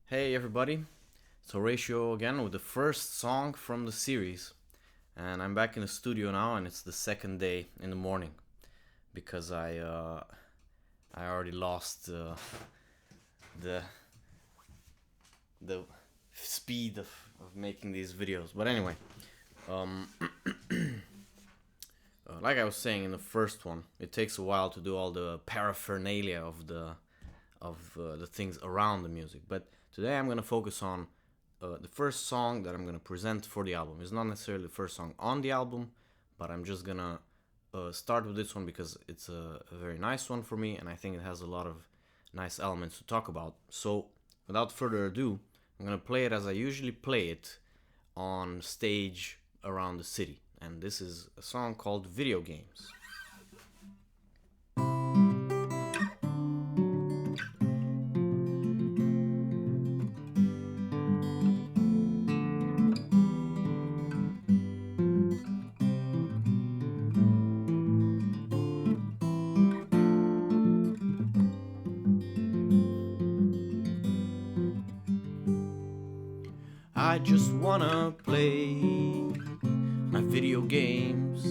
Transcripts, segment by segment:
Hey everybody, it's Horatio again with the first song from the series. And I'm back in the studio now, and it's the second day in the morning because I already lost the the speed of making these videos. But anyway, um, like I was saying in the first one, it takes a while to do all the paraphernalia of the things around the music. But today I'm gonna focus on the first song that I'm gonna present for the album. It's not necessarily the first song on the album, but I'm just gonna start with this one because it's a very nice one for me, and I think it has a lot of nice elements to talk about. So, without further ado, I'm gonna play it as I usually play it on stage around the city, and this is a song called Videogames. I just wanna play my video games.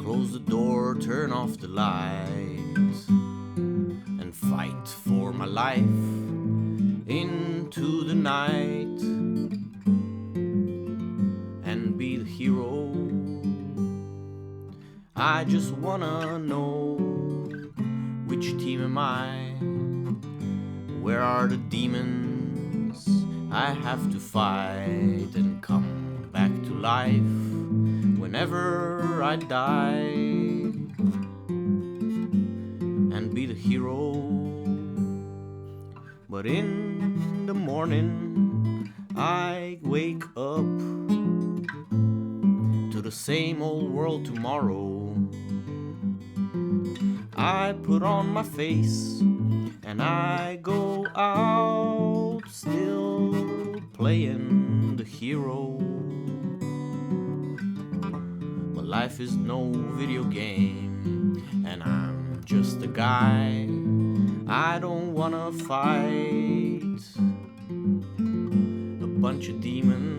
Close the door, turn off the lights, and fight for my life into the night and be the hero. I just wanna know, which team am I? Where are the demons I have to fight and come back to life whenever I die and be the hero? But in the morning I wake up to the same old world tomorrow. I put on my face and I go out still playing the hero. But life is no video game, and I'm just a guy. I don't wanna fight a bunch of demons.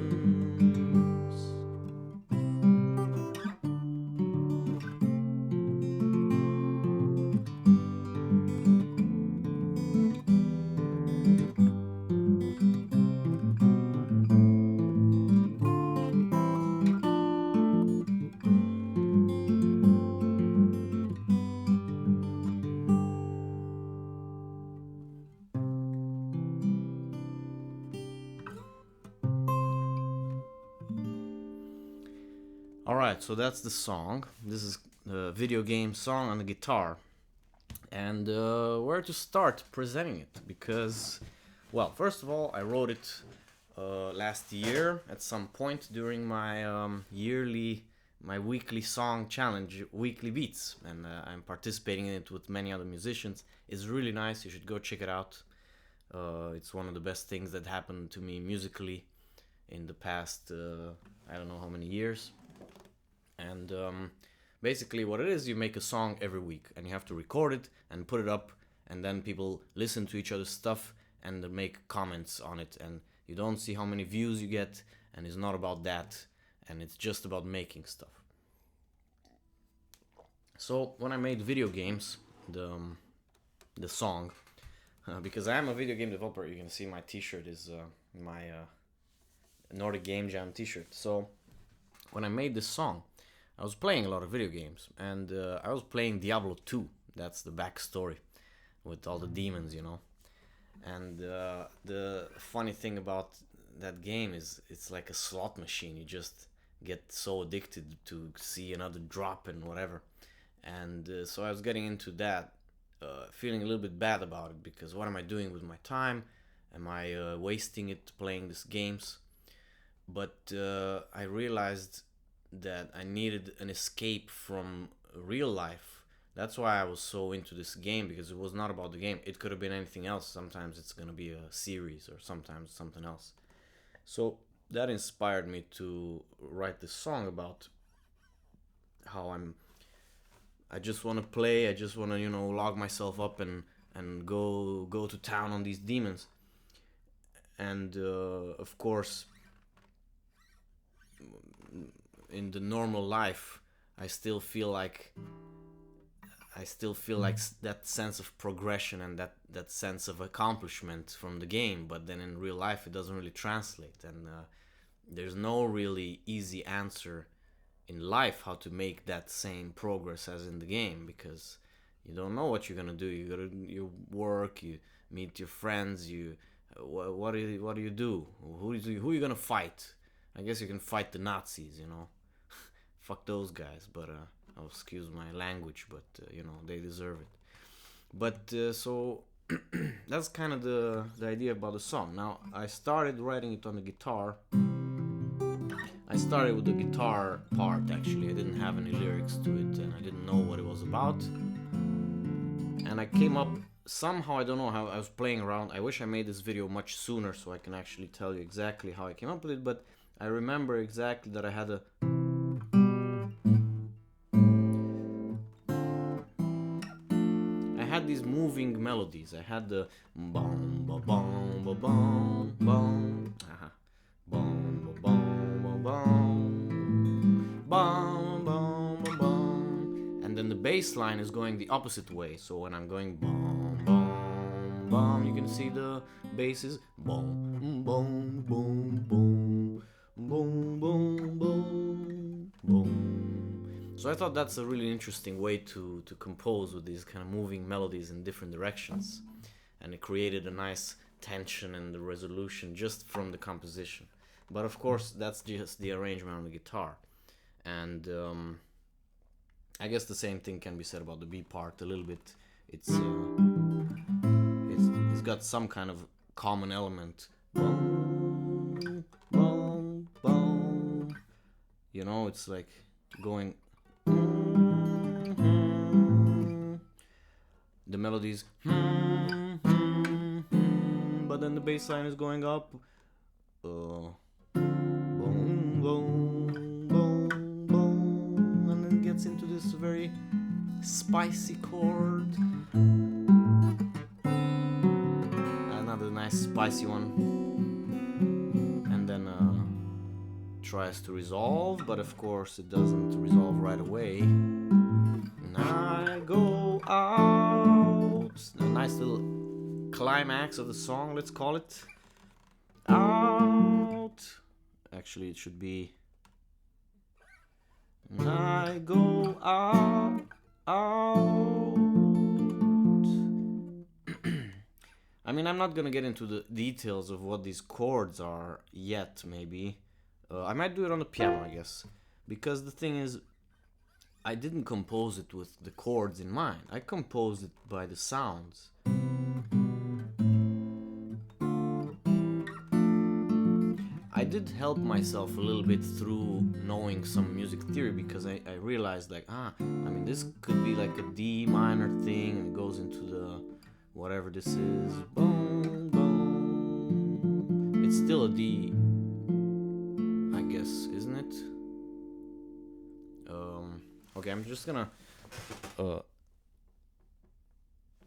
Alright, so that's the song. This is the video game song on the guitar. And where to start presenting it? Because, well, first of all, I wrote it last year at some point during my my weekly song challenge, Weekly Beats. And I'm participating in it with many other musicians. It's really nice. You should go check it out. It's one of the best things that happened to me musically in the past, I don't know how many years. And basically, what it is, you make a song every week, and you have to record it and put it up, and then people listen to each other's stuff and make comments on it. And you don't see how many views you get, and it's not about that, and it's just about making stuff. So when I made video games, the song, because I am a video game developer, you can see my T-shirt is my Nordic Game Jam T-shirt. So when I made this song, I was playing a lot of video games, and I was playing Diablo 2. That's the backstory with all the demons, you know. And the funny thing about that game is it's like a slot machine. You just get so addicted to see another drop and whatever. And so I was getting into that, feeling a little bit bad about it, because what am I doing with my time? Am I wasting it playing these games? But I realized that I needed an escape from real life. That's why I was so into this game, because it was not about the game. It could have been anything else. Sometimes it's gonna be a series, or sometimes something else. So that inspired me to write this song about how I just want to play. I just want to log myself up and go to town on these demons. and of course, in the normal life, I still feel like that sense of progression and that sense of accomplishment from the game, but then in real life it doesn't really translate, and there's no really easy answer in life how to make that same progress as in the game, because you don't know what you're gonna do. You work, you meet your friends, what do you do? Who are you gonna fight? I guess you can fight the Nazis, fuck those guys, but I'll excuse my language, but they deserve it. But so that's kind of the idea about the song. Now I started writing it on the guitar. I started with the guitar part, actually. I didn't have any lyrics to it, and I didn't know what it was about. And I came up somehow, I don't know how, I was playing around. I wish I made this video much sooner so I can actually tell you exactly how I came up with it, but I remember exactly that I had these moving melodies. I had the bum ba bum ba bum bum, bum ba bum ba bum, bum bum ba bum, and then the bass line is going the opposite way. So when I'm going bum bum bum, you can see the bass is bum bum bum bum bum bum bum bum. So I thought that's a really interesting way to compose with these kind of moving melodies in different directions. And it created a nice tension and the resolution just from the composition. But of course, that's just the arrangement on the guitar. And I guess the same thing can be said about the B part a little bit. It's got some kind of common element. Boom, boom, boom. It's like going... The melodies, but then the bass line is going up. Boom, boom, boom, boom, and then it gets into this very spicy chord. Another nice spicy one, and then tries to resolve, but of course it doesn't resolve right away. And I go out. A nice little climax of the song, let's call it. Out. Actually, it should be. And I go out. I mean, I'm not gonna get into the details of what these chords are yet, maybe. I might do it on the piano, I guess. Because the thing is, I didn't compose it with the chords in mind. I composed it by the sounds. I did help myself a little bit through knowing some music theory, because I realized this could be like a D minor thing, and it goes into the whatever this is. Boom, boom. It's still a D, I guess, isn't it? Okay, I'm just gonna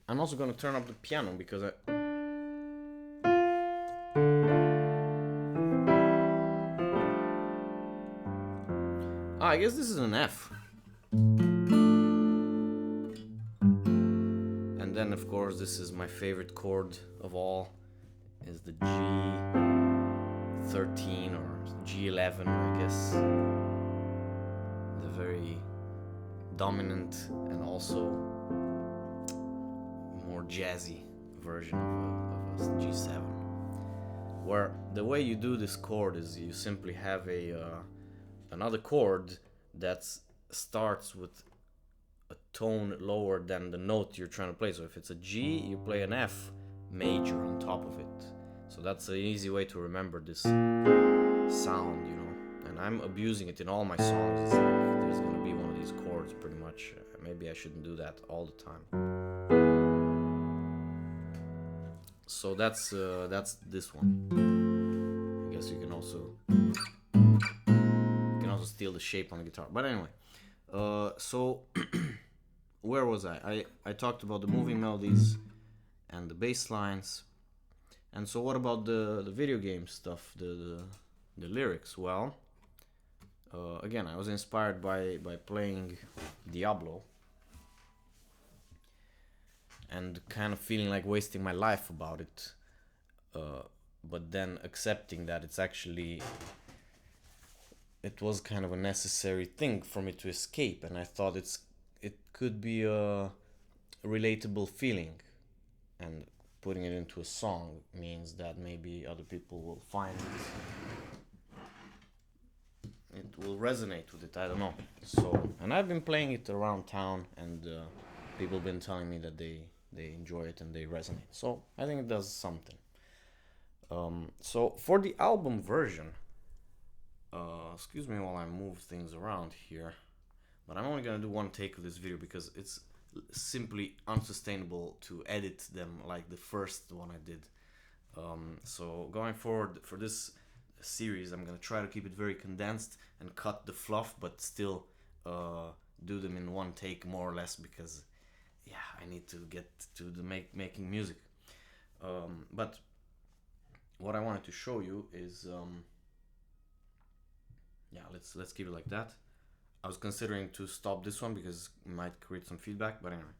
I'm also gonna turn up the piano, because I guess this is an F. And then of course this is my favorite chord of all, is the G13 or G11, I guess. The very dominant and also more jazzy version of a G7, where the way you do this chord is you simply have another chord that starts with a tone lower than the note you're trying to play. So if it's a G, you play an F major on top of it. So that's an easy way to remember this sound, and I'm abusing it in all my songs. It's like there's gonna be one of these chords pretty much. Maybe I shouldn't do that all the time. So that's this one. I guess you can also steal the shape on the guitar. But anyway, so where was I talked about the moving melodies and the bass lines, And so what about the video game stuff, the lyrics? Well, again, I was inspired by playing Diablo and kind of feeling like wasting my life about it, but then accepting that it was kind of a necessary thing for me to escape, and I thought it could be a relatable feeling, and putting it into a song means that maybe other people will find it will resonate with it. I don't know. So, and I've been playing it around town, and people have been telling me that they enjoy it and they resonate. So I think it does something. So for the album version, excuse me while I move things around here, but I'm only gonna do one take of this video because it's simply unsustainable to edit them like the first one I did. So going forward for this series, I'm gonna try to keep it very condensed and cut the fluff, but still do them in one take more or less, because yeah, I need to get to the making music. But what I wanted to show you is yeah, let's keep it like that. I was considering to stop this one because it might create some feedback, but anyway,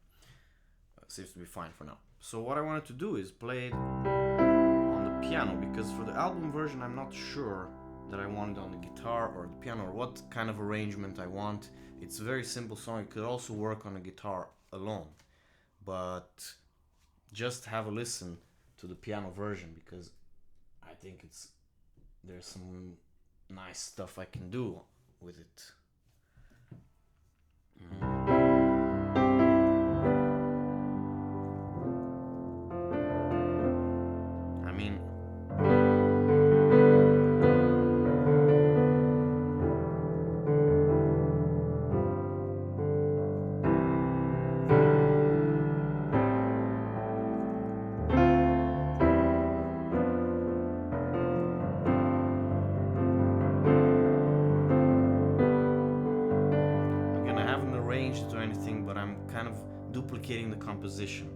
seems to be fine for now. So what I wanted to do is play it on the piano, because for the album version I'm not sure that I want it on the guitar or the piano, or what kind of arrangement I want. It's a very simple song. It could also work on a guitar alone, but just have a listen to the piano version, because I think there's some nice stuff I can do with it. I mean, again, I haven't arranged it or anything, but I'm kind of duplicating the composition,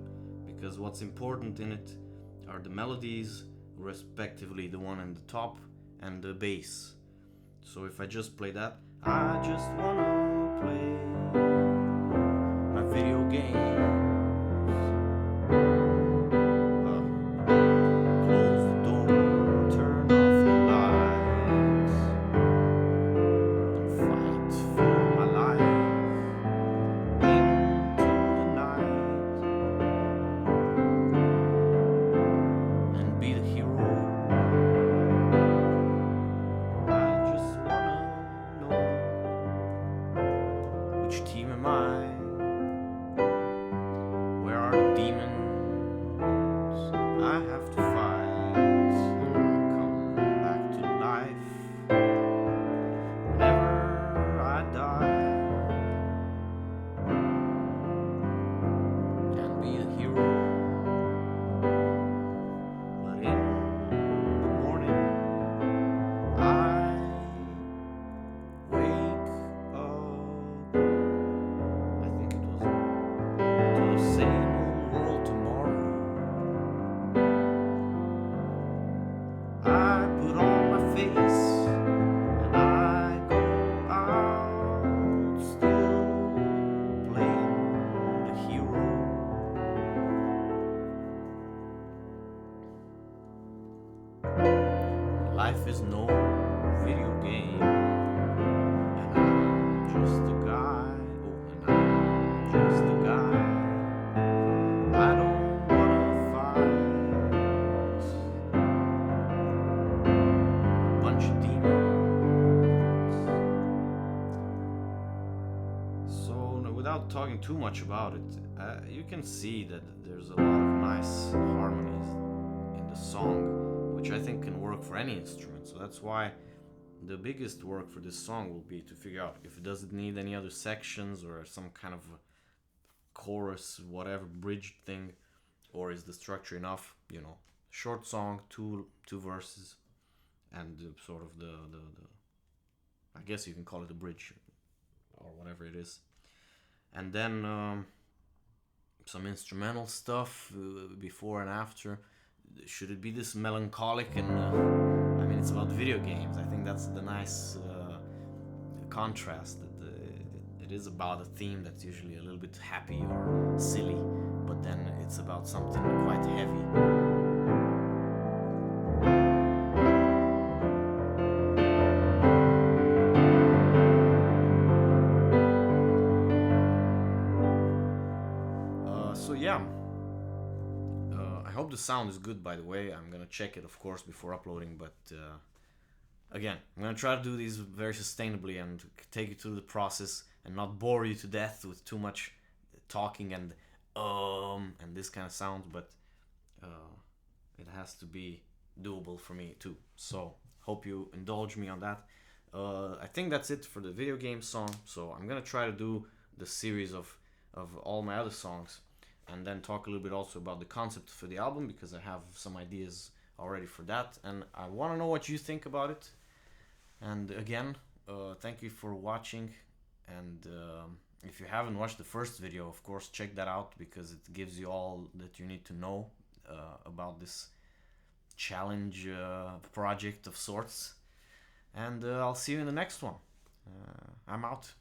because what's important in it are the melodies, respectively the one in the top and the bass. So if I just play that, I just wanna play my video game. Close the door, turn off the lights, and fight for my life into the night, and be the hero. I just wanna know, which team am I? Where are the demons I have to fight and come back to life whenever I die, can be a hero, but in the morning I wake up, I think it was, to the same old world tomorrow. I put on my face and I go out, still playing the hero. Life is no video game, and I'm just a guy. Oh, and I'm just a guy. I don't wanna fight a bunch of demons. So without talking too much about it, you can see that there's a lot of nice harmonies in the song, which I think can work for any instrument. So that's why the biggest work for this song will be to figure out if it doesn't need any other sections or some kind of chorus, whatever, bridge thing, or is the structure enough? You know, short song, two verses, and sort of the I guess you can call it a bridge or whatever it is, and then some instrumental stuff before and after. should it be this melancholic and I mean, it's about video games. I think that's the nice contrast, that it is about a theme that's usually a little bit happy or silly, but then it's about something quite heavy. So yeah, I hope the sound is good. By the way, I'm gonna check it, of course, before uploading. But again, I'm gonna try to do these very sustainably and take you through the process and not bore you to death with too much talking and this kind of sound. But it has to be doable for me too. So hope you indulge me on that. I think that's it for the video game song. So I'm gonna try to do the series of all my other songs, and then talk a little bit also about the concept for the album, because I have some ideas already for that, and I want to know what you think about it. And again, thank you for watching. And if you haven't watched the first video, of course, check that out, because it gives you all that you need to know about this challenge project of sorts. And I'll see you in the next one. I'm out.